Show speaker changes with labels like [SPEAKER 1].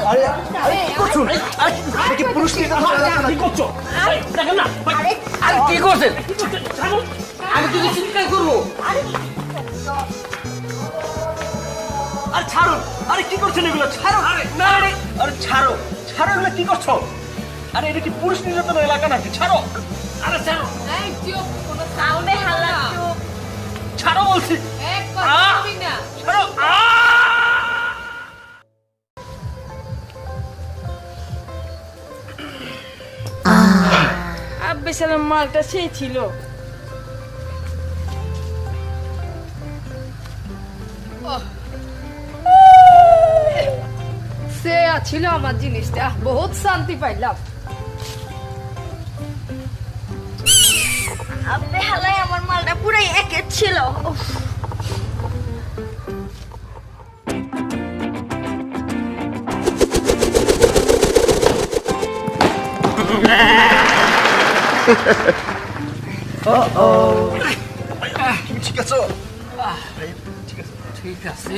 [SPEAKER 1] আরে আরে কি করছো আরে কি পুরুষ নিয়ে কি করছো দেখেন না আরে কি করছেন আমি তো চিন্তা করবো আরে ছাড়ুন আরে কি করছেন এগুলো ছাড়ো আরে না আরে আরে ছাড়ো ছাড়ো এগুলো কি করছো আরে এটা কি পুরুষ নির্যাতন এলাকা নাকি ছাড়ো আরে ছাড়ো
[SPEAKER 2] এই চুপ কোনো সাউন্ডে হাল্লা চুপ
[SPEAKER 1] ছাড়ো বলছি
[SPEAKER 2] এক কথা বলবি না
[SPEAKER 1] ছাড়ো
[SPEAKER 2] আব্বে সালাম মালটা সেই ছিল সে ছিল আমার জিনিসটা বহুত শান্তি পাইলাম
[SPEAKER 3] আব্বে হালাই আমার মালটা পুরাই একের ছিল
[SPEAKER 1] তুমি ঠিক আছো
[SPEAKER 2] ঠিক আছে